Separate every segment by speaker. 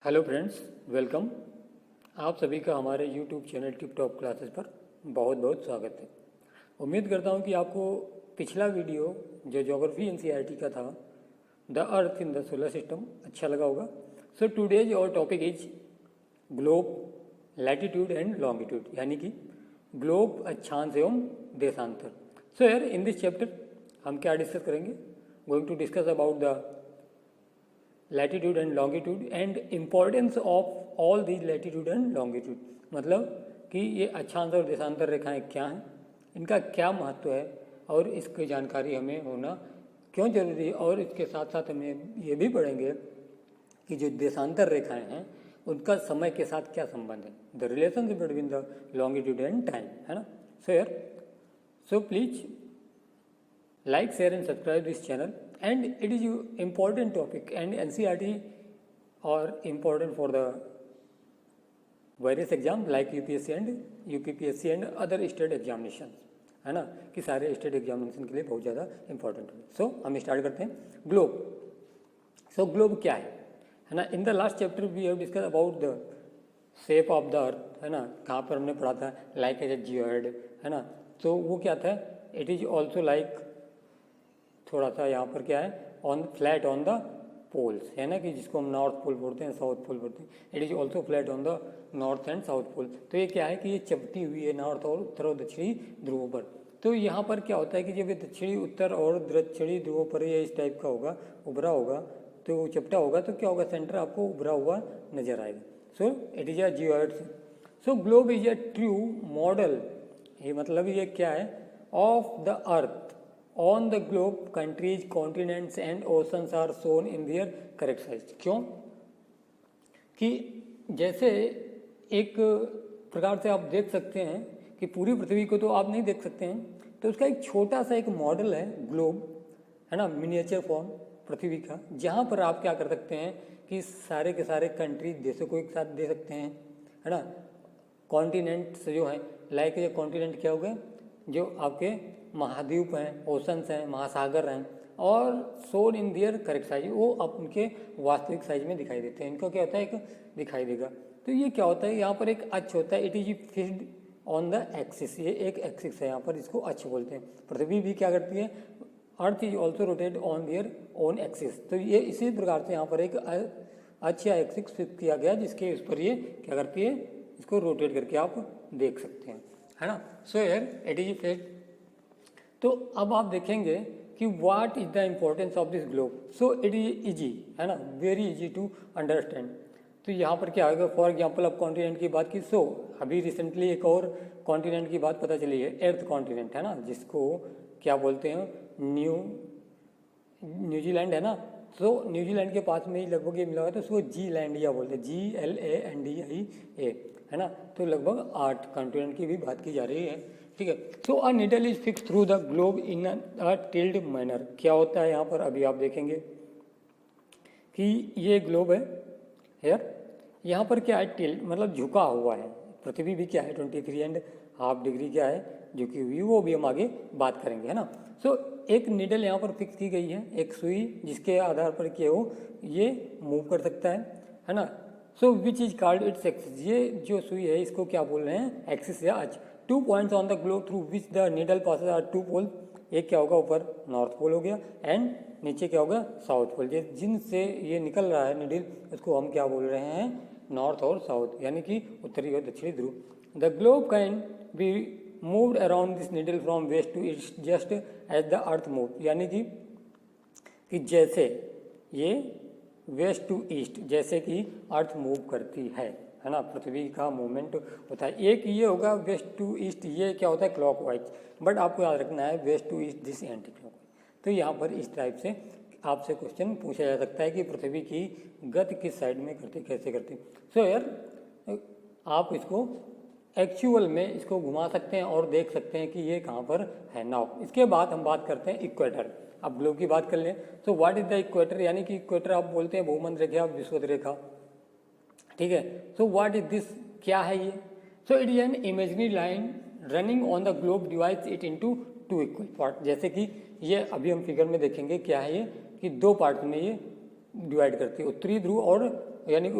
Speaker 1: Hello friends, welcome. आप सभी का हमारे YouTube channel tip top classes पर बहुत बहुत स्वागत है। उम्मीद करता हूँ कि आपको पिछला वीडियो जो ज्योग्राफी एनसीईआरटी का था, the earth in the solar system, अच्छा लगा होगा। सो टुडेज और topic is globe, latitude and longitude, यानी कि ग्लोब, अक्षांश एवं देशांतर। सो यार, इन दिस चैप्टर हम क्या डिस्कस करेंगे? Going to discuss about the latitude and longitude and importance of all these latitude and longitude. मतलब कि ये अक्षांश और देशांतर रेखाएं क्या हैं, इनका क्या महत्व है और इसकी जानकारी हमें होना क्यों जरूरी है। और इसके साथ साथ हमें ये भी पढ़ेंगे कि जो देशांतर रेखाएं हैं उनका समय के साथ क्या संबंध है, the relationship between the longitude and time, है ना। सो यार, so please like, share and subscribe this channel, and it is important topic and NCERT are important for the various exams like UPSC and UPPSC and other state examinations, है ना, कि सारे state examination के लिए बहुत ज़्यादा important है। सो हम स्टार्ट करते हैं ग्लोब। सो ग्लोब क्या है ना। In the last chapter we have discuss about the shape of the earth, है ना। कहाँ पर हमने पढ़ा था लाइक एज ए जियोइड, है ना। तो वो क्या था, इट इज ऑल्सो लाइक, थोड़ा सा यहाँ पर क्या है, on flat on the poles, है ना, कि जिसको हम नॉर्थ पोल बोलते हैं, साउथ पोल बोलते हैं। It is also flat on the north and south pole. तो ये क्या है कि ये चपटी हुई है नॉर्थ और उत्तर और दक्षिणी ध्रुवों पर। तो यहाँ पर क्या होता है कि जब ये दक्षिणी, उत्तर और दक्षिणी ध्रुवों पर ये इस टाइप का होगा, उभरा होगा, तो चपटा होगा, तो क्या होगा, सेंटर आपको उभरा हुआ नजर आएगा। So it is a geoid. So globe is a true model, ये मतलब ये क्या है, of the earth. On the globe countries, continents and oceans are shown in their correct size. क्यों कि जैसे एक प्रकार से आप देख सकते हैं कि पूरी पृथ्वी को तो आप नहीं देख सकते हैं, तो उसका एक छोटा सा एक मॉडल है ग्लोब, है ना, मिनिएचर फॉर्म पृथ्वी का, जहाँ पर आप क्या कर सकते हैं कि सारे के सारे कंट्री, देशों को एक साथ दे सकते हैं, है ना। कॉन्टिनेंट्स जो हैं, लाइक ये कॉन्टिनेंट क्या हो गए, जो आपके महाद्वीप हैं, ओशंस हैं, महासागर हैं, और shown in their correct size, वो अब उनके वास्तविक साइज में दिखाई देते हैं। इनका क्या होता है, एक दिखाई देगा। तो ये क्या होता है, यहाँ पर एक अक्ष होता है, it is fixed on the axis, ये एक एक्सिस है यहाँ पर, इसको अक्ष बोलते हैं। पृथ्वी भी क्या करती है, earth is also rotate on their own axis. तो ये इसी प्रकार से यहाँ पर एक अक्ष या एक्सिस फिक्स किया गया, जिसके उस पर ये क्या करती है, इसको रोटेट करके आप देख सकते हैं, है ना। So here it is fixed. तो अब आप देखेंगे कि what is the importance of this globe. So it is easy, है ना, वेरी इजी टू अंडरस्टैंड। तो यहाँ पर क्या होगा, फॉर एग्जांपल अब कॉन्टिनेंट की बात की, सो अभी रिसेंटली एक और कॉन्टिनेंट की बात पता चली है, अर्थ कॉन्टिनेंट, है ना, जिसको क्या बोलते हैं, न्यूजीलैंड, है ना। तो न्यूजीलैंड के पास में ही लगभग ये मिला हुआ है, तो उसको जी लैंडिया बोलते हैं, GLANDIA, है ना। तो लगभग 8 कॉन्टिनेंट की भी बात की जा रही है, ठीक है। So a needle is fix through the globe in a tilted manner. क्या होता है यहाँ पर, अभी आप देखेंगे कि ये ग्लोब है यार, यहाँ पर क्या है, टिल्ड मतलब झुका हुआ है। पृथ्वी भी क्या है, 23.5 डिग्री क्या है, झुकी हुई, वो भी हम आगे बात करेंगे, है ना। सो एक नीडल यहाँ पर फिक्स की गई है, एक सुई, जिसके आधार पर क्या हो, ये मूव कर सकता है ना। So which is called its axis, ये जो सुई है इसको क्या बोल रहे हैं, एक्सिस या अक्ष। 2 points on the globe through which the needle passes are 2 pole. एक क्या होगा, ऊपर नॉर्थ पोल हो गया, एंड नीचे क्या होगा, साउथ पोल। जिनसे ये निकल रहा है नीडल, उसको हम क्या बोल रहे हैं, नॉर्थ और साउथ, यानी कि उत्तरी और दक्षिणी ध्रुव। The globe can be moved around this needle from west to east just as the earth move, यानी कि जैसे ये वेस्ट टू ईस्ट, जैसे कि अर्थ मूव करती है ना, पृथ्वी का मूवमेंट होता है। एक ये होगा वेस्ट टू ईस्ट, ये क्या होता है, क्लॉकवाइज, बट आपको याद रखना है west to east this anti clockwise. तो यहाँ पर इस टाइप से आपसे क्वेश्चन पूछा जा सकता है कि पृथ्वी की गति किस साइड में करती, कैसे करती। सो यार, आप इसको एक्चुअल में इसको घुमा सकते हैं और देख सकते हैं कि ये कहाँ पर है। नाउ इसके बाद हम बात करते हैं इक्वेटर। अब ग्लोब की बात कर लें, सो व्हाट इज द इक्वेटर, यानी कि इक्वेटर आप बोलते हैं भूमध्य रेखा, विषुवत रेखा, ठीक है। सो व्हाट इज दिस, क्या है ये। सो it is an imaginary line running on the globe, divides it into 2 equal part. जैसे कि ये अभी हम फिगर में देखेंगे क्या है ये, कि 2 पार्ट में ये डिवाइड करती है, उत्तरी ध्रुव और यानी कि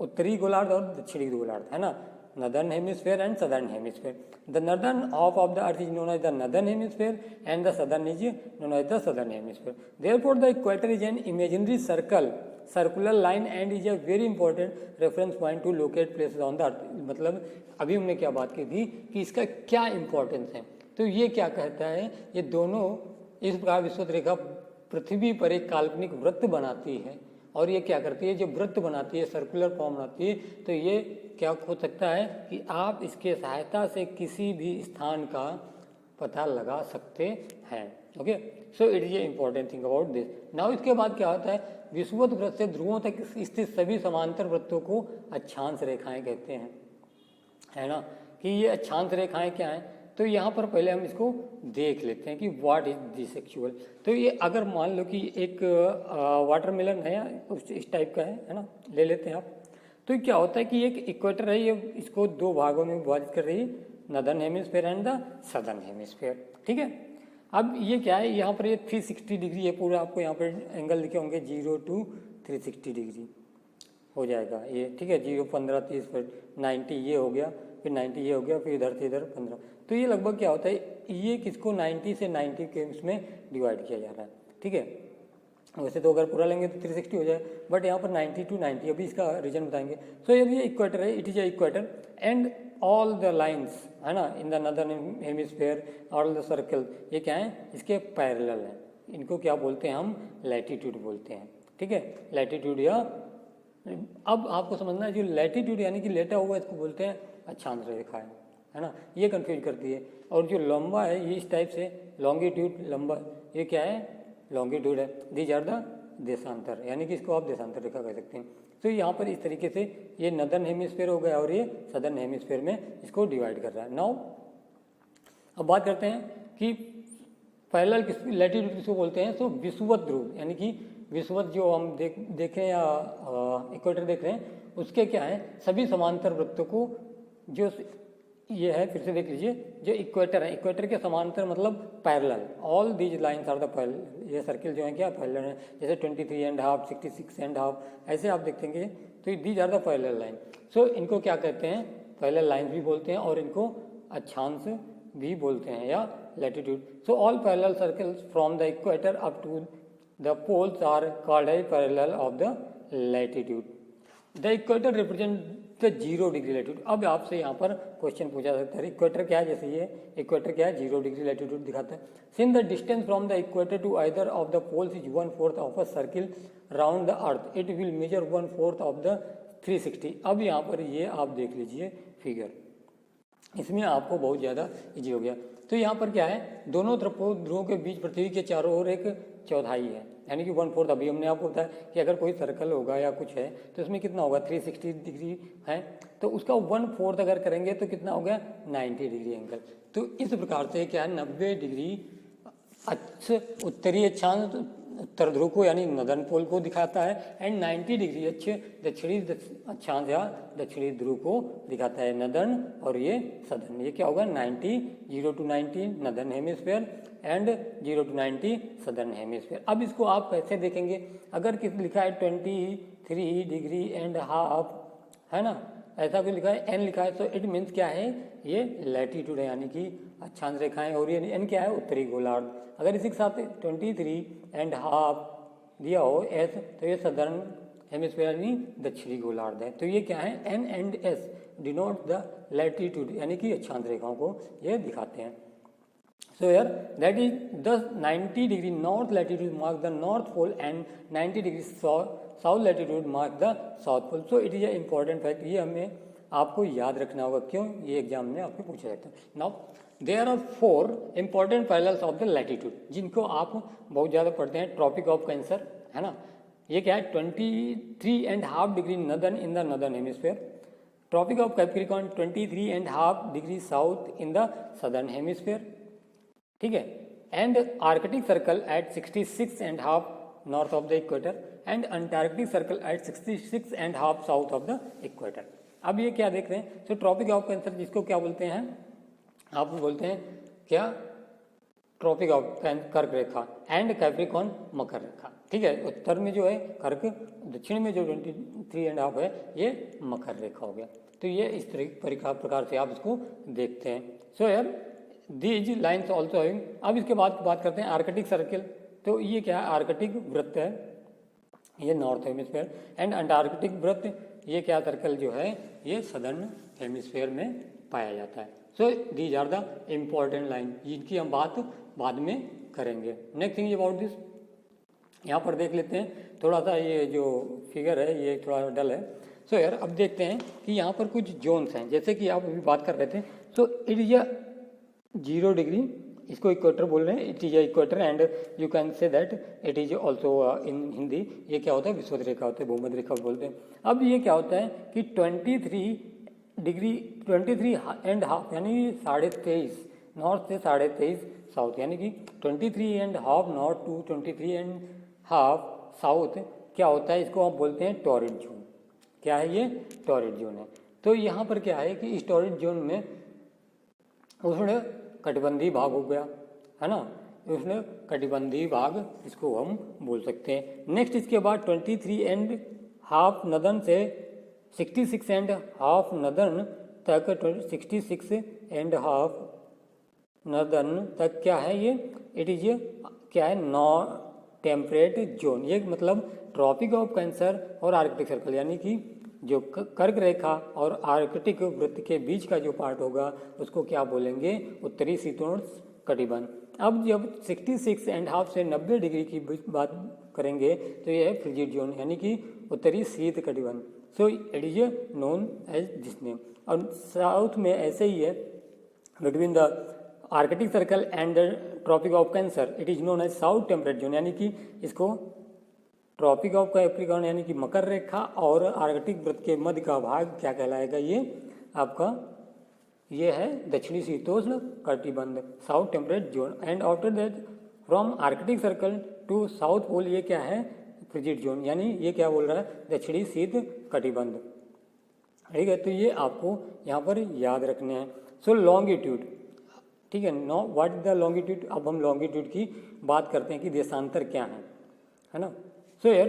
Speaker 1: उत्तरी गोलार्ध और दक्षिणी गोलार्ध, है ना, northern hemisphere and southern hemisphere. The northern half of the earth is known as the northern hemisphere and the southern is known as the southern hemisphere. Therefore the equator is an imaginary circular line and is a very important reference point to locate places on the earth. मतलब अभी हमने क्या बात की थी कि इसका क्या इंपॉर्टेंस है, तो ये क्या कहता है, ये दोनों इस प्रकार विषुवत रेखा पृथ्वी पर एक काल्पनिक वृत्त बनाती है, और ये क्या करती है, जो वृत्त बनाती है, सर्कुलर फॉर्म बनाती है, तो ये क्या हो सकता है कि आप इसके सहायता से किसी भी स्थान का पता लगा सकते हैं. Okay, so it is A important thing about this. Now इसके बाद क्या होता है, विषुवत वृत्त से ध्रुवों तक स्थित सभी समांतर वृत्तों को अक्षांश रेखाएं कहते हैं, है ना, कि ये अक्षांश रेखाएं क्या हैं. तो यहाँ पर पहले हम इसको देख लेते हैं कि व्हाट इज दिस एक्चुअल. तो ये अगर मान लो कि एक वाटरमेलन है या इस टाइप का है ना, ले लेते हैं आप. तो क्या होता है कि एक इक्वेटर है, ये इसको दो भागों में विभाजित कर रही है, northern hemisphere and the southern hemisphere. ठीक है, अब ये क्या है, यहाँ पर ये 360 डिग्री है पूरा, आपको यहाँ पर एंगल लिखे होंगे 0 to 360 डिग्री हो जाएगा ये. ठीक है, 0, 15, 30 पर 90 ये हो गया, फिर 90 ये हो गया, फिर इधर से इधर 15. तो ये लगभग क्या होता है, ये किसको 90 से 90 के उसमें डिवाइड किया जा रहा है. ठीक है, वैसे तो अगर पूरा लेंगे तो 360 हो जाए, बट यहाँ पर 90 to 90, अभी इसका रीजन बताएंगे. सो ये इक्वेटर है, it is A equator and all the lines, है ना, in the northern hemisphere, all the circle, ये क्या है, इसके पैरेलल हैं. इनको क्या बोलते हैं, हम लैटिट्यूड बोलते हैं. ठीक है, लैटिट्यूड. या अब आपको समझना है, जो लैटिट्यूड यानी कि लेटा हुआ इसको बोलते हैं अक्षांश रेखा है ना, ये कंफ्यूज करती है. और जो लंबा है ये इस टाइप से, लॉन्गिट्यूड लंबा, ये क्या है, लॉन्गिट्यूड है. दीज आर द देशांतर, यानी कि इसको आप देशांतर रेखा कह सकते हैं. तो यहाँ पर इस तरीके से ये नॉर्दर्न हेमिस्फीयर हो गया और ये सदर्न हेमिस्फीयर में इसको डिवाइड कर रहा है. नाउ अब बात करते हैं कि पैरेलल लैटिट्यूड किसको बोलते हैं. तो विषुवत ध्रुव, यानी कि विषुवत जो हम देख रहे हैं या इक्वेटर देख रहे हैं, उसके क्या है, सभी समांतर वृत्तों को, जो ये है, फिर से देख लीजिए, जो इक्वेटर है, इक्वेटर के समांतर मतलब parallel, all these lines are the parallel. ये सर्किल जो है क्या पैरेलल है, जैसे 23.5, 66.5, ऐसे आप देखेंगे, तो these are the parallel line. So इनको क्या कहते हैं, पैरेलल लाइन्स भी बोलते हैं और इनको अक्षांश भी बोलते हैं या latitude. So all parallel circles from the equator up to the poles are called as parallel of the latitude. The equator represent the 0 degree latitude. अब आपसे यहाँ पर क्वेश्चन पूछा सकता है, इक्वेटर क्या है, जैसे ये इक्वेटर क्या है, 0 डिग्री लैटिट्यूड दिखाता है. Since the distance from the equator to either of the poles is 1/4 of a circle round the earth, it will measure 1/4 of the 360. अब यहाँ पर ये आप देख लीजिए फिगर, इसमें आपको बहुत ज़्यादा ईजी हो गया. तो यहाँ पर क्या है, दोनों ध्रुवों के बीच पृथ्वी के चारों ओर एक चौथाई है, यानी कि 1/4. अभी हमने आपको बताया कि अगर कोई सर्कल होगा या कुछ है तो उसमें कितना होगा, 360 डिग्री है, तो उसका 1/4 अगर करेंगे तो कितना हो गया, 90 डिग्री एंगल. तो इस प्रकार से क्या है, 90 डिग्री उत्तरी अक्षांश उत्तर ध्रुव को यानी नॉर्दर्न पोल को दिखाता है, एंड 90 डिग्री दक्षिणी अक्षांश या दक्षिणी ध्रुव को दिखाता है, नॉर्दर्न और ये सदर्न. ये क्या होगा, 90, 0 to 90 northern hemisphere and 0 to 90 southern hemisphere. अब इसको आप कैसे देखेंगे, अगर किस लिखा है 23 डिग्री एंड हाफ, है ना, ऐसा भी लिखा है, एन लिखा है, तो इट मीन्स क्या है, ये लैटिट्यूड है, यानी कि अक्षांश रेखाएं, और ये एन क्या है, उत्तरी गोलार्ध. अगर इसी के साथ 23.5 दिया हो एस, तो ये सदर्न हेमिस्फीयर यानी दक्षिणी गोलार्ध है. तो ये क्या है, N and S denote the latitude, यानी कि अक्षांश रेखाओं को ये दिखाते हैं. So here that is the 90 degree north latitude marks the north pole and 90 degree south latitude marks the south pole. So it is a important fact. ये हमें आपको याद रखना होगा, क्यों, ये एग्जाम में आपको पूछा जाता है. Now there are 4 important parallels of the latitude, जिनको आप बहुत ज़्यादा पढ़ते हैं. ट्रॉपिक ऑफ कैंसर, है ना, ये क्या है, 23.5 degree northern in the northern hemisphere. Tropic of Capricorn 23.5 degree south in the southern hemisphere. ठीक है, and Arctic circle at 66.5 north of the equator and Antarctic circle at 66.5 south of the equator. अब ये क्या देख रहे हैं, तो tropic of cancer जिसको क्या बोलते हैं, आप बोलते हैं क्या, ट्रॉपिक ऑफ कर्क रेखा एंड कैप्रिकॉर्न मकर रेखा। ठीक है, उत्तर में जो है कर्क, दक्षिण में जो 23.5 है ये मकर रेखा हो गया। तो ये इस तरह प्रकार से आप इसको देखते हैं। सो यार दीज लाइन्स ऑल्सो हैविंग। अब इसके बाद बात करते हैं आर्कटिक सर्किल। तो ये क्या है, आर्कटिक वृत्त है, ये नॉर्थ हेमिस्फेयर, एंड अंटार्कटिक वृत्त ये क्या सर्कल जो है ये सदर्न हेमिस्फेयर में पाया जाता है। So these are the important line, जिनकी हम बात बाद में करेंगे। नेक्स्ट थिंग अबाउट दिस, यहाँ पर देख लेते हैं थोड़ा सा, ये जो फिगर है ये थोड़ा डल है। सो यार अब देखते हैं कि यहाँ पर कुछ जोन्स हैं, जैसे कि आप अभी बात कर रहे थे। सो इट इज अ 0 डिग्री, इसको इक्वेटर बोल रहे हैं, it is equator, and you can say that it is also in Hindi ये क्या होता है, विषुवत रेखा होता है, भूमध्य रेखा बोलते हैं। अब ये क्या होता है कि 23 डिग्री 23.5 यानी 23.5 नॉर्थ से 23.5 साउथ, यानी कि 23.5 नॉर्थ टू 23.5 साउथ क्या होता है, इसको आप बोलते हैं टॉरिड जोन। क्या है ये, टॉरिड जोन है। तो यहाँ पर क्या है कि इस टॉरिड जोन में उष्ण कटिबंधीय भाग हो गया है ना, उष्ण कटिबंधीय भाग इसको हम बोल सकते हैं। नेक्स्ट इसके बाद 23.5 नदन से 66.5 नदन तक, 66.5 नदन तक क्या है ये, इट इज क्या है, नॉन टेम्परेट जोन। ये मतलब ट्रॉपिक ऑफ कैंसर और आर्कटिक सर्कल, यानी कि जो कर्क रेखा और आर्कटिक वृत्त के बीच का जो पार्ट होगा उसको क्या बोलेंगे, उत्तरी शीतोष्ण कटिबंध। अब जब 66.5 से 90 डिग्री की बात करेंगे तो ये है फ्रिजिड जोन, यानी कि उत्तरी शीत कटिबंध। So it is known as this name. और साउथ में ऐसे ही है, between the Arctic circle and tropic of Cancer it is known as south temperate zone, यानी कि इसको ट्रॉपिक ऑफ कैप्रिकॉर्न यानी कि मकर रेखा और आर्कटिक वृत्त के मध्य का भाग क्या कहलाएगा, ये आपका ये है दक्षिणी शीतोष्ण कटिबंध, south temperate zone. And after that from Arctic circle to south pole ये क्या है, फ्रिजिड जोन, यानी ये क्या बोल रहा है, दक्षिणी शीत कटिबंध। ठीक है, तो ये आपको यहाँ पर याद रखने हैं। सो लॉन्गिट्यूड, ठीक है, know what is the longitude. अब हम लॉन्गिट्यूड की बात करते हैं कि देशांतर क्या है ना। सो यार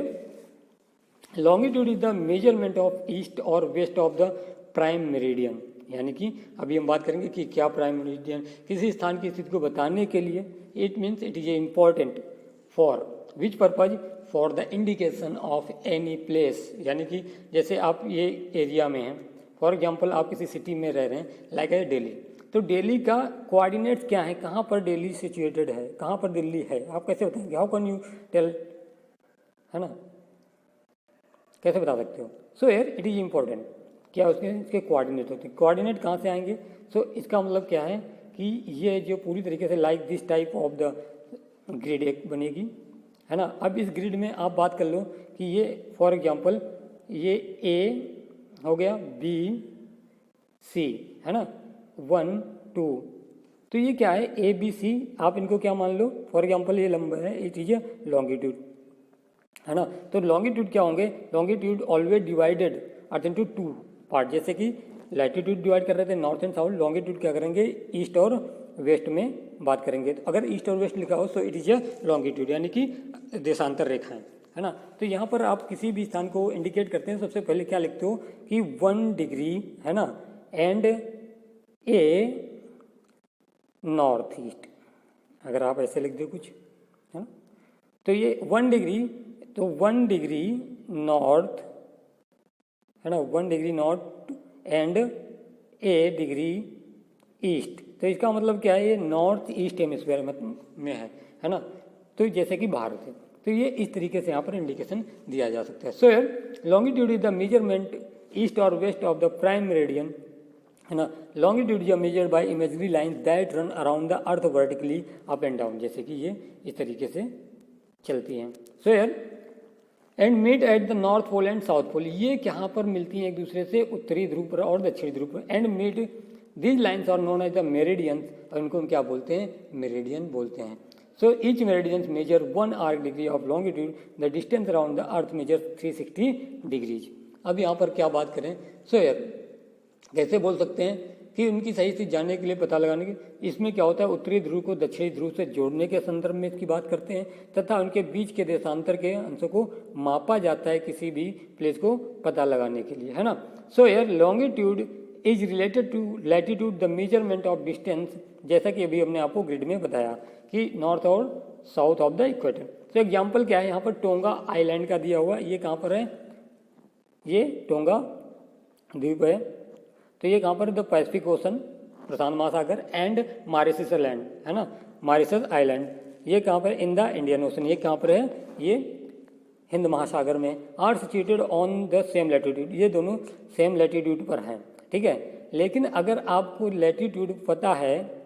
Speaker 1: longitude is the measurement of east और west of the prime meridian, यानी कि अभी हम बात करेंगे कि क्या प्राइम मेरिडियन, किसी स्थान की स्थिति को बताने के लिए। It means it is A important for which purpose, for the indication of any place, यानी कि जैसे आप ये एरिया में हैं, फॉर एग्जाम्पल आप किसी सिटी में रह रहे हैं लाइक ए दिल्ली, तो दिल्ली का कोऑर्डिनेट्स क्या है, कहाँ पर दिल्ली सिचुएटेड है, कहाँ पर दिल्ली है, आप कैसे बताएंगे, हाउ कैन यू टेल, है ना, कैसे बता सकते हो। सो यार इट इज इम्पॉर्टेंट, क्या इसके कोऑर्डिनेट होते हैं, कोऑर्डिनेट कहाँ से आएंगे। सो इसका मतलब क्या है कि ये जो पूरी तरीके से like this type of the grid एक बनेगी, है ना। अब इस ग्रिड में आप बात कर लो कि ये फॉर एग्जांपल ये ए हो गया, बी सी, है ना, 1 2, तो ये क्या है ए बी सी, आप इनको क्या मान लो, फॉर एग्जांपल ये लंबा है, इट इज लॉन्गिट्यूड, है ना। तो लॉन्गिट्यूड क्या होंगे, longitude always divided earth into 2 part, जैसे कि लैटिट्यूड डिवाइड कर रहे थे नॉर्थ एंड साउथ, लॉन्गिट्यूड क्या करेंगे, ईस्ट और वेस्ट में बात करेंगे। तो अगर ईस्ट और वेस्ट लिखा हो तो इट इज लॉन्गिट्यूड, यानी कि देशांतर रेखाएं, है ना। तो यहाँ पर आप किसी भी स्थान को इंडिकेट करते हैं, सबसे पहले क्या लिखते हो कि 1 डिग्री, है ना, एंड ए नॉर्थ ईस्ट, अगर आप ऐसे लिख दो कुछ, है ना, तो ये 1 डिग्री, तो 1 डिग्री नॉर्थ, है ना, 1 degree north and A degree east, तो इसका मतलब क्या है, ये नॉर्थ ईस्ट हेमिस्फीयर में है ना, तो जैसे कि भारत है, तो ये इस तरीके से यहाँ पर इंडिकेशन दिया जा सकता है। So longitude is the measurement east और west of the prime meridian, है ना। Longitude is measured by imaginary lines that run around the earth vertically up and down, जैसे कि ये इस तरीके से चलती हैं। So and meet at the north pole and south pole, ये कहाँ पर मिलती हैं एक दूसरे से, उत्तरी ध्रुव पर और दक्षिणी ध्रुव पर। And meet these lines are known as the meridians, और इनको हम क्या बोलते हैं, मेरिडियन बोलते हैं। So each meridians measure 1 arc degree of longitude, the distance around the earth measure 360 degrees. अब यहाँ पर क्या बात करें, सो कैसे बोल सकते हैं कि उनकी सही स्थिति जानने के लिए पता लगाने के। इसमें क्या होता है, उत्तरी ध्रुव को दक्षिणी ध्रुव से जोड़ने के संदर्भ में इसकी बात करते हैं तथा उनके बीच के देशांतर के अंशों को मापा जाता है किसी भी प्लेस को पता लगाने के लिए, है ना। So here longitude is related to latitude, the measurement of distance, जैसा कि अभी हमने आपको ग्रिड में बताया कि नॉर्थ और साउथ ऑफ द इक्वेटर। तो एग्जाम्पल क्या है, यहाँ पर टोंगा आइलैंड का दिया हुआ, ये कहाँ पर है, ये टोंगा द्वीप है। तो ये कहाँ पर, द पैसिफिक ओशन, प्रशांत महासागर, एंड मॉरिशस लैंड, है ना, मॉरिशस आइलैंड, ये कहाँ पर, इन द इंडियन ओशन, ये कहाँ पर है, ये हिंद महासागर में। Are situated on the same latitude, ये दोनों सेम लैटिट्यूड पर हैं, ठीक है। लेकिन अगर आपको लैटिट्यूड पता है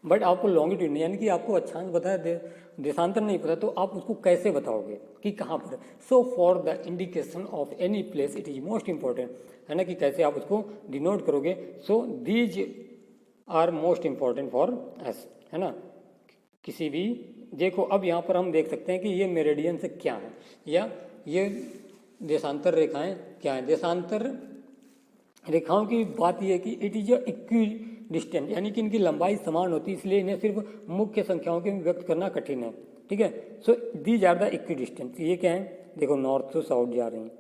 Speaker 1: बट आपको लॉन्गिट्यूड नहीं, यानी कि आपको अक्षांश पता है, देशांतर नहीं पता, तो आप उसको कैसे बताओगे कि कहाँ पर। So for the indication of any place it is most important, है ना, कि कैसे आप उसको डिनोट करोगे। So these are most important for us, है ना। किसी भी, देखो अब यहाँ पर हम देख सकते हैं कि ये मेरिडियन से क्या है, या ये देशांतर रेखाएं क्या है। देशांतर रेखाओं की बात यह है कि इट इज इक्वी डिस्टेंट, यानी कि इनकी लंबाई समान होती है, इसलिए इन्हें सिर्फ मुख्य संख्याओं के व्यक्त करना कठिन है, ठीक है। So these are the equidistant, ये क्या है, देखो नॉर्थ टू साउथ जा रही हैं,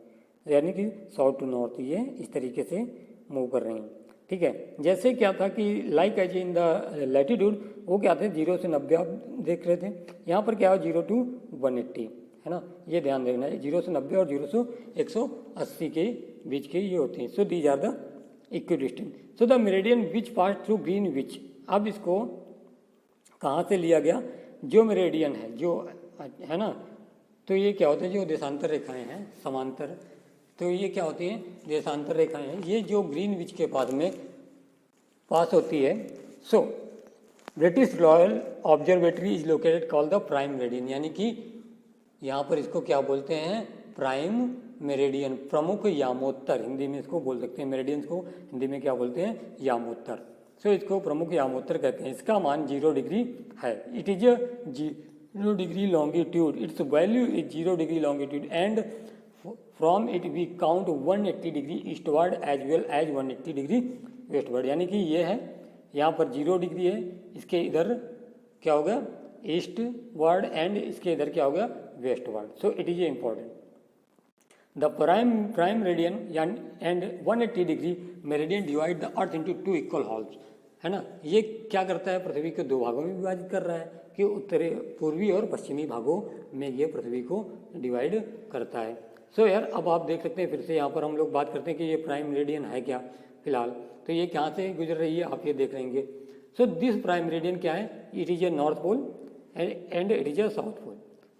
Speaker 1: यानी कि साउथ टू नॉर्थ, ये इस तरीके से मूव कर रही हैं, ठीक है। जैसे क्या था कि like as in the latitude, वो क्या थे, 0 से 90 आप देख रहे थे, यहाँ पर क्या हो, 0 to 180, है ना, ये ध्यान देखना है, 0 से 90 और 0 से 180 के बीच के ये होते हैं। So these are the equidistant. So the meridian which pass through Greenwich, अब इसको कहाँ से लिया गया, जो मेरिडियन है, जो है ना, तो ये क्या होता है, जो देशांतर रेखाएं हैं समांतर, तो ये क्या होती हैं, देशांतर रेखाएं हैं, ये जो ग्रीनविच के पास में पास होती है। So British royal observatory is located called the prime meridian, यानी कि यहाँ पर इसको क्या बोलते हैं, प्राइम मेरिडियन, प्रमुख यामोत्तर, हिंदी में इसको बोल सकते हैं, मेरिडियंस को हिंदी में क्या बोलते हैं, यामोत्तर। सो इसको प्रमुख यामोत्तर कहते हैं। इसका मान 0 डिग्री है, it is 0 degree longitude, its value is 0 degree longitude and from it we count 180 degree eastward as well as 180 degree westward, यानी कि ये है, यहाँ पर 0 डिग्री है, इसके इधर क्या होगा, ईस्ट वर्ड, एंड इसके इधर क्या होगा, westward. So it is a important. The prime meridian and 180 degree meridian divide the earth into 2 equal halves, है ना। ये क्या करता है, पृथ्वी को 2 भागों में विभाजित कर रहा है, कि उत्तरी, पूर्वी और पश्चिमी भागों में ये पृथ्वी को डिवाइड करता है। सो यार अब आप देख सकते हैं, फिर से यहाँ पर हम लोग बात करते हैं कि ये प्राइम मेरिडियन है क्या फिलहाल, तो ये कहाँ से गुजर रही है, आप ये देख रहेंगे। सो दिस प्राइम मेरिडियन क्या है, it is a north pole and it is a south pole.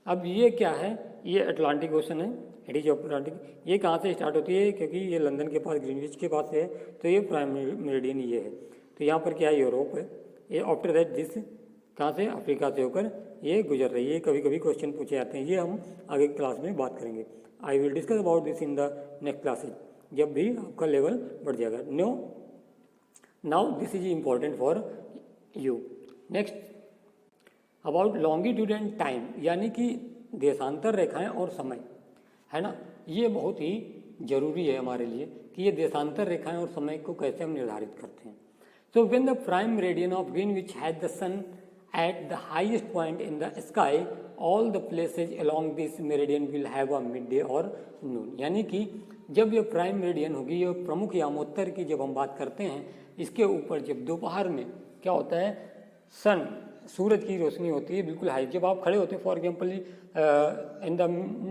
Speaker 1: अब ये क्या है, ये अटलांटिक ओशन है, इट इज अटलांटिक। ये कहाँ से स्टार्ट होती है, क्योंकि ये लंदन के पास, ग्रीनविच के पास है, तो ये प्राइम मेरिडियन ये है। तो यहाँ पर क्या है, यूरोप है, ये आफ्टर दैट दिस कहाँ से, अफ्रीका से होकर ये गुजर रही है। कभी कभी क्वेश्चन पूछे जाते हैं, ये हम आगे क्लास में बात करेंगे। I will discuss about this in the next classes, जब भी आपका लेवल बढ़ जाएगा। Now this is important for you. Next about longitude and time, यानी कि देशांतर रेखाएं और समय, है ना, ये बहुत ही जरूरी है हमारे लिए कि ये देशांतर रेखाएं और समय को कैसे हम निर्धारित करते हैं। So when the prime meridian of Greenwich has the sun at the highest point in the sky, all the places along this meridian will have a mid day और नून, यानी कि जब ये प्राइम मेरिडियन होगी, ये प्रमुख यामोत्तर की जब हम बात करते हैं, इसके ऊपर जब दोपहर में क्या होता है, सन, सूरज की रोशनी होती है बिल्कुल हाई, जब आप खड़े होते हैं फॉर एग्जाम्पल इन द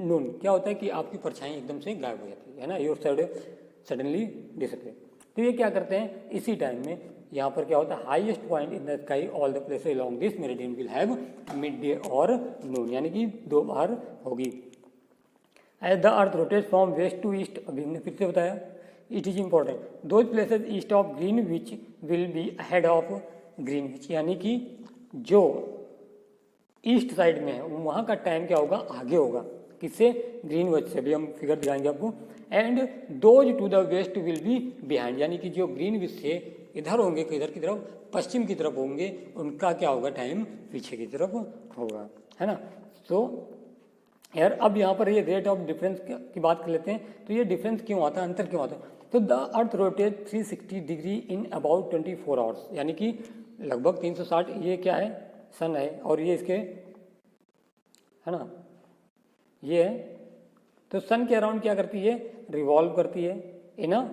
Speaker 1: नून, क्या होता है कि आपकी परछाई एकदम से गायब हो जाती है ना, योर साइड सडनली डिसअपियर। तो ये क्या करते हैं, इसी टाइम में यहाँ पर क्या होता है, highest point in the sky all the places along this meridian will have mid day और नून, यानी कि दोपहर होगी। As the earth rotates from west to east, अभी हमने फिर से बताया, it is important, those places east of Greenwich will be ahead of Greenwich, यानी कि जो ईस्ट साइड में है वहाँ का टाइम क्या होगा, आगे होगा, किससे, ग्रीनविच से, भी हम फिगर दिखाएंगे आपको। And those to the west will be behind, यानी कि जो ग्रीनविच से इधर होंगे, किधर की तरफ, पश्चिम की तरफ होंगे, उनका क्या होगा, टाइम पीछे की तरफ होगा, है ना। तो यार अब यहाँ पर ये रेट ऑफ डिफरेंस की बात कर लेते हैं। तो ये डिफरेंस क्यों आता है, अंतर क्यों आता है? तो the earth rotate 360 degree in about 24 hours, यानी कि लगभग 360, ये क्या है, सन है, और ये इसके है ना, ये है। तो सन के अराउंड क्या करती है, रिवॉल्व करती है ना,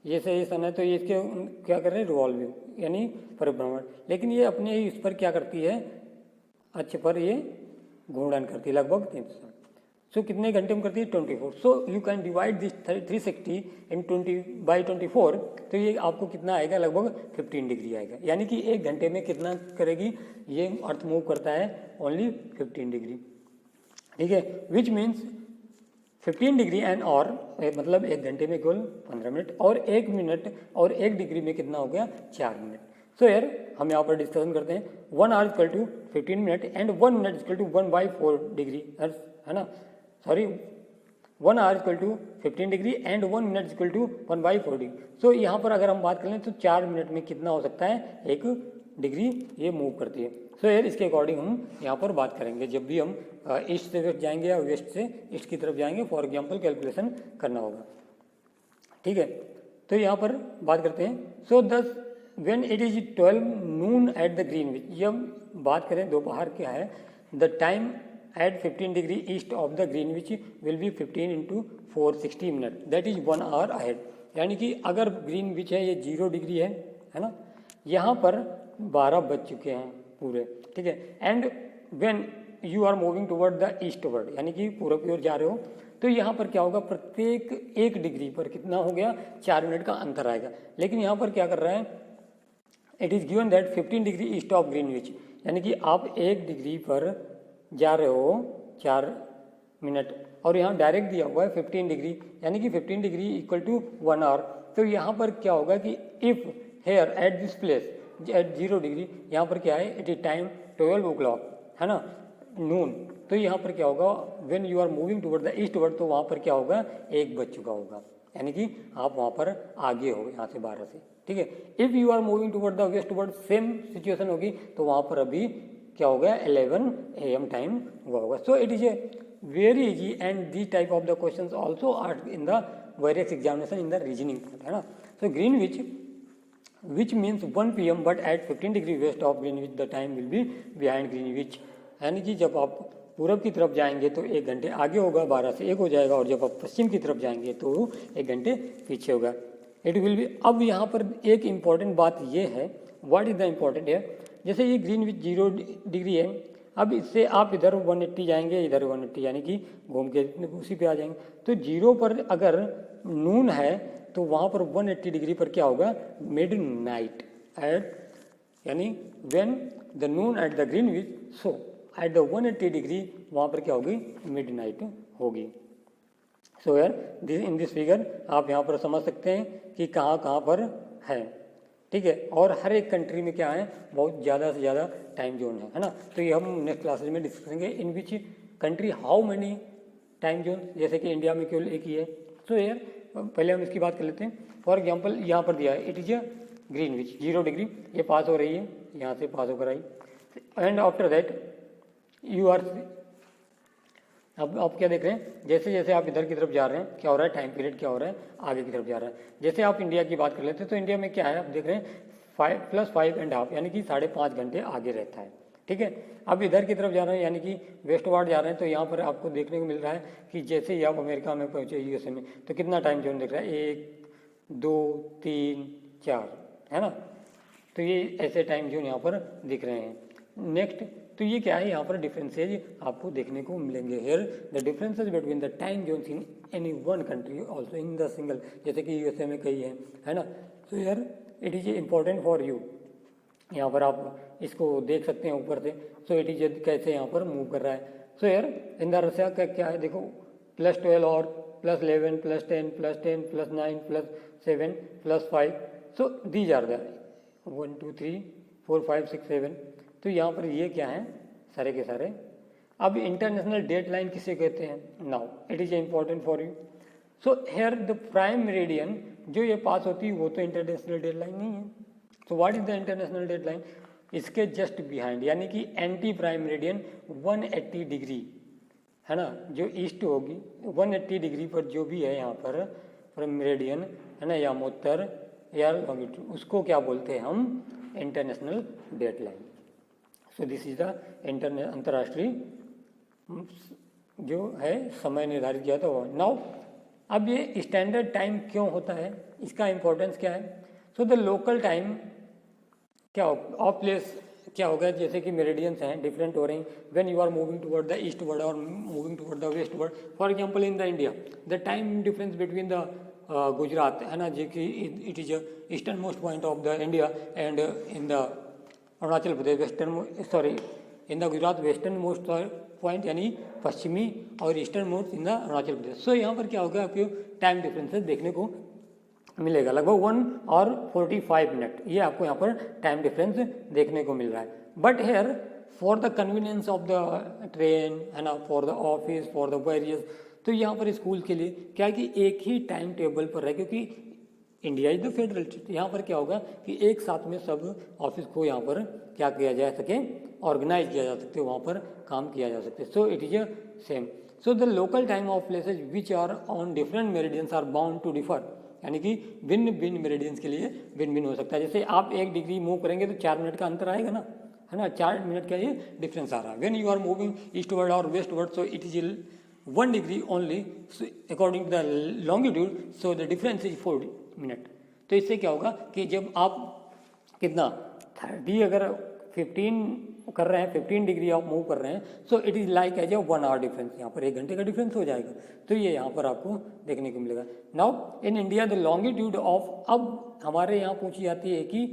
Speaker 1: ये से ये सन है तो ये इसके क्या कर रहे हैं, रिवॉल्विंग यानी परिभ्रमण। लेकिन ये अपने इस पर क्या करती है, अक्ष पर ये घूर्णन करती है लगभग 360। सो कितने घंटे में करती है, 24। So you can divide this 360 इन 20/24। तो ये आपको कितना आएगा, लगभग 15 डिग्री आएगा, यानी कि एक घंटे में कितना करेगी ये अर्थ मूव करता है, ओनली 15 डिग्री, ठीक है। विच मीन्स 15 डिग्री एन और मतलब एक घंटे में केवल 15 मिनट, और एक मिनट और एक डिग्री में कितना हो गया, 4 मिनट। सो यार हम यहाँ पर डिस्कशन करते हैं, 1 hour equal to 15 minute and 1 minute equal to 1/4 degree, है ना, sorry 1 hour equal to 15 degree and 1 minute equal to 1/4 degree. So यहाँ पर अगर हम बात करें तो 4 मिनट में कितना हो सकता है, 1 डिग्री ये मूव करती है। सो यार इसके अकॉर्डिंग हम यहाँ पर बात करेंगे जब भी हम ईस्ट से वेस्ट जाएंगे या वेस्ट से ईस्ट की तरफ जाएंगे, फॉर एग्जाम्पल कैलकुलेशन करना होगा, ठीक है। तो यहाँ पर बात करते हैं। So this when it is 12 noon at the Greenwich, जब बात करें दोपहर क्या है, the time at 15 degree east of the Greenwich will be 15 × 460 minute, that is 1 hour ahead. यानी कि अगर ग्रीनविच है ये 0 डिग्री है ना, यहाँ पर 12 बज चुके हैं पूरे, ठीक है। And when you are moving toward the eastward, यानी कि पूरब की ओर जा रहे हो, तो यहाँ पर क्या होगा, प्रत्येक 1 डिग्री पर कितना हो गया, 4 मिनट का अंतर आएगा। लेकिन यहाँ पर क्या कर रहा है, it is given that 15 degree east of Greenwich, यानी कि आप 1 डिग्री पर जा रहे हो 4 मिनट, और यहाँ डायरेक्ट दिया हुआ है 15 डिग्री, यानी कि 15 डिग्री इक्वल टू 1 आवर। तो यहाँ पर क्या होगा कि if here at this place at 0 degree, यहाँ पर क्या है, इट इज टाइम 12 o'clock, है ना, नून। तो यहाँ पर क्या होगा, when you are moving toward the eastward, तो वहाँ पर क्या होगा, 1 बज चुका होगा, यानी कि आप वहाँ पर आगे हो यहाँ से 12 से, ठीक है। If you are moving toward the westward, same situation होगी, तो वहाँ पर अभी क्या हो गया, 11 AM टाइम हुआ होगा। So it is a very easy and the type of the question also are in the various examination in the reasoning, है ना। So Greenwich which means 1 PM but at 15 degree west of Greenwich the time will be behind Greenwich, यानी कि जब आप पूरब की तरफ जाएंगे तो 1 घंटे आगे होगा, 12 से 1 हो जाएगा, और जब आप पश्चिम की तरफ जाएंगे तो 1 घंटे पीछे होगा, इट विल बी। अब यहाँ पर एक इम्पॉर्टेंट बात ये है, व्हाट इज द इम्पॉर्टेंट है, जैसे ये ग्रीनविच 0 डिग्री है, अब इससे आप इधर 180 जाएंगे, इधर 180, यानी कि घूम के उसी पे आ जाएंगे। तो 0 पर अगर नून है तो वहाँ पर 180 डिग्री पर क्या होगा, मिड नाइट एट, यानी when the Noon at the Greenwich, so at the 180 degree वहाँ पर क्या होगी, मिड नाइट होगी। सो यार इन दिस फिगर आप यहाँ पर समझ सकते हैं कि कहाँ कहाँ पर है, ठीक है। और हर एक कंट्री में क्या है, बहुत ज़्यादा से ज़्यादा टाइम जोन है ना। तो ये हम नेक्स्ट क्लासेज में डिस्कस करेंगे, in which country how many time zone, जैसे कि इंडिया में केवल एक ही है। सो यार पहले हम इसकी बात कर लेते हैं। फॉर एग्जाम्पल यहाँ पर दिया है, it is a Greenwich 0 degree, ये पास हो रही है, यहाँ से पास होकर आई, and after that you are, अब आप क्या देख रहे हैं, जैसे जैसे आप इधर की तरफ जा रहे हैं क्या हो रहा है, टाइम पीरियड क्या हो रहा है, आगे की तरफ जा रहा है। जैसे आप इंडिया की बात कर लेते हैं तो इंडिया में क्या है, आप देख रहे हैं 5 + 5.5, यानी कि 5.5 घंटे आगे रहता है, ठीक है। अब इधर की तरफ जा रहे हैं, यानी कि वेस्ट वार्ड जा रहे हैं, तो यहाँ पर आपको देखने को मिल रहा है कि जैसे ही आप अमेरिका में पहुँचे, USA में, तो कितना टाइम जोन दिख रहा है, 1 2 3 4, है ना। तो ये ऐसे टाइम जोन यहाँ पर दिख रहे हैं। नेक्स्ट, तो ये क्या है, यहाँ पर डिफरेंसेज आपको देखने को मिलेंगे। Here the differences between the time zones in any one country also in the single, जैसे कि USA में कई है ना। तो यार it is important for you, यहाँ पर आप इसको देख सकते हैं ऊपर से। सो इट इज कैसे यहाँ पर मूव कर रहा है। सो यार इन द रशिया का क्या है, देखो +12 और +11 +10 +10 +9 +7 +5, सो दीज आर द 1 2 3 4 5 6 7। तो यहाँ पर ये क्या है, सारे के सारे। अब इंटरनेशनल डेट लाइन किसे कहते हैं, now it is important for you. So here the prime meridian जो ये पास होती है वो तो इंटरनेशनल डेट लाइन नहीं है। So what is the international date line, इसके जस्ट बिहाइंड, यानी कि एंटी प्राइम मेरिडियन 180 डिग्री है ना, जो ईस्ट होगी 180 डिग्री पर जो भी है यहाँ पर फ्रॉम मेरिडियन, है ना, या उत्तर या लॉन्गिट्यूड, उसको क्या बोलते हैं हम, international date line. So this is the अंतर्राष्ट्रीय जो है समय निर्धारित किया था वो। नाउ अब ये स्टैंडर्ड टाइम क्यों होता है, इसका इंपॉर्टेंस क्या है। सो द लोकल टाइम क्या ऑफ प्लेस क्या होगा, जैसे कि मेरिडियंस हैं डिफरेंट हो रही हैं when you are moving toward the eastward और moving toward the westward. For example in the India the time difference between the Gujarat, है ना, जो कि it is eastern most point of the India and in the Arunachal Pradesh in the Gujarat western most point यानी पश्चिमी और eastern most in the Arunachal Pradesh. So यहाँ पर क्या होगा, आपको टाइम डिफरेंसेस देखने को मिलेगा, लगभग 1 और 45 मिनट, ये आपको यहाँ पर टाइम डिफरेंस देखने को मिल रहा है। But here for the convenience of the train, है ना, for the office, for the various, तो यहाँ पर स्कूल के लिए क्या है कि एक ही टाइम टेबल पर है, क्योंकि India is the federal state. यहाँ पर क्या होगा कि एक साथ में सब ऑफिस को यहाँ पर क्या किया जा सके, ऑर्गेनाइज किया जा सकते, वहाँ पर काम किया जा सकते। So it is a same. So the local time of places which are on different meridians are bound to differ, यानी कि भिन्न भिन्न मेरिडियंस के लिए भिन्न भिन्न हो सकता है। जैसे आप 1 डिग्री मूव करेंगे तो 4 मिनट का अंतर आएगा ना, है ना, 4 मिनट का ये डिफरेंस आ रहा है। When you are moving eastward और westward so it is 1 degree only according to the longitude, so the difference is 4 minute. तो इससे क्या होगा कि जब आप कितना 30 अगर 15 कर रहे हैं, 15 डिग्री आप मूव कर रहे हैं, so it is like as a 1 hour difference, यहाँ पर 1 घंटे का डिफरेंस हो जाएगा। तो ये यहाँ पर आपको देखने को मिलेगा। Now in India the longitude of, अब हमारे यहाँ पूछी जाती है कि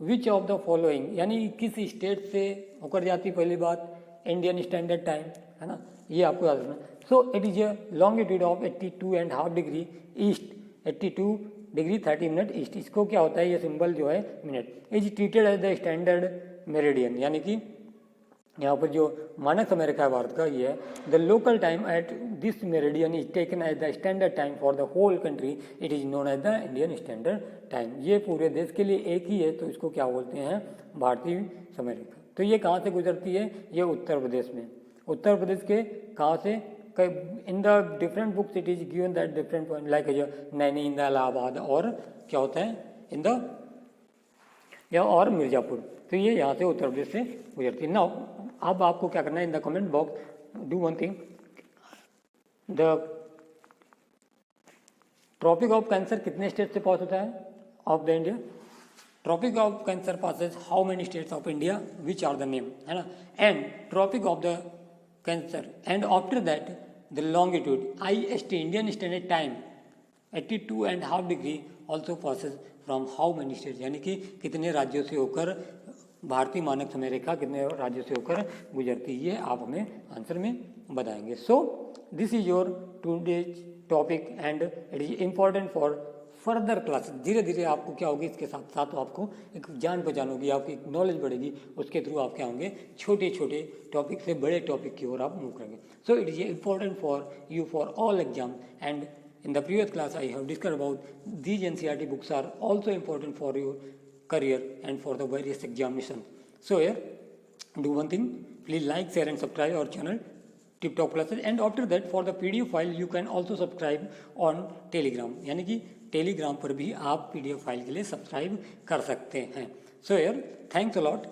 Speaker 1: विच ऑफ द फॉलोइंग, यानी किस स्टेट से होकर जाती है, पहली बात इंडियन स्टैंडर्ड टाइम, है ना, ये आपको याद रखना। So it is a longitude of 82.5 degree east, 82 degree 30 minute east. इसको क्या होता है, ये सिंबल जो है minute, is treated as the standard meridian, यानी कि यहाँ पर जो मानक समय रेखा है भारत का ये है। The local time at this meridian is taken as the standard time for the whole country, it is known as the Indian standard time. ये पूरे देश के लिए एक ही है, तो इसको क्या बोलते हैं, भारतीय समय रेखा। तो ये कहाँ से गुजरती है, ये उत्तर प्रदेश में। उत्तर प्रदेश के कहाँ से, in the different books it is given that different point like जो नैनी इन द इलाहाबाद, और क्या होता है इन द या और मिर्ज़ापुर। तो ये यहाँ से उत्तर प्रदेश से गुजरती है। नाउ अब आपको क्या करना है, in the comment box do one thing, the tropic of cancer कितने स्टेट से पास होता है of the India, tropic of cancer passes how many states of India, which are the name, है ना, and tropic of the cancer and after that the longitude IST Indian standard time 82.5 degree also passes from how many state, यानी कि कितने राज्यों से होकर भारतीय मानक समय रेखा कितने राज्यों से होकर गुजरती है, आप हमें आंसर में बताएंगे। सो this is your today's topic and it is important for further class. धीरे धीरे आपको क्या होगी, इसके साथ साथ आपको एक जान पहचान होगी, आपकी एक नॉलेज बढ़ेगी, उसके थ्रू आप क्या होंगे, छोटे छोटे टॉपिक से बड़े टॉपिक की ओर आप मूव करेंगे। सो it is important for you for all exam and in the previous class I have discussed about these NCERT books are also important for your career and for the various examinations. So here do one thing, please like, share and subscribe our channel Tip Top Classes, and after that for the PDF file you can also subscribe on Telegram, यानी कि Telegram पर भी आप PDF file के लिए subscribe कर सकते हैं। So here thanks a lot.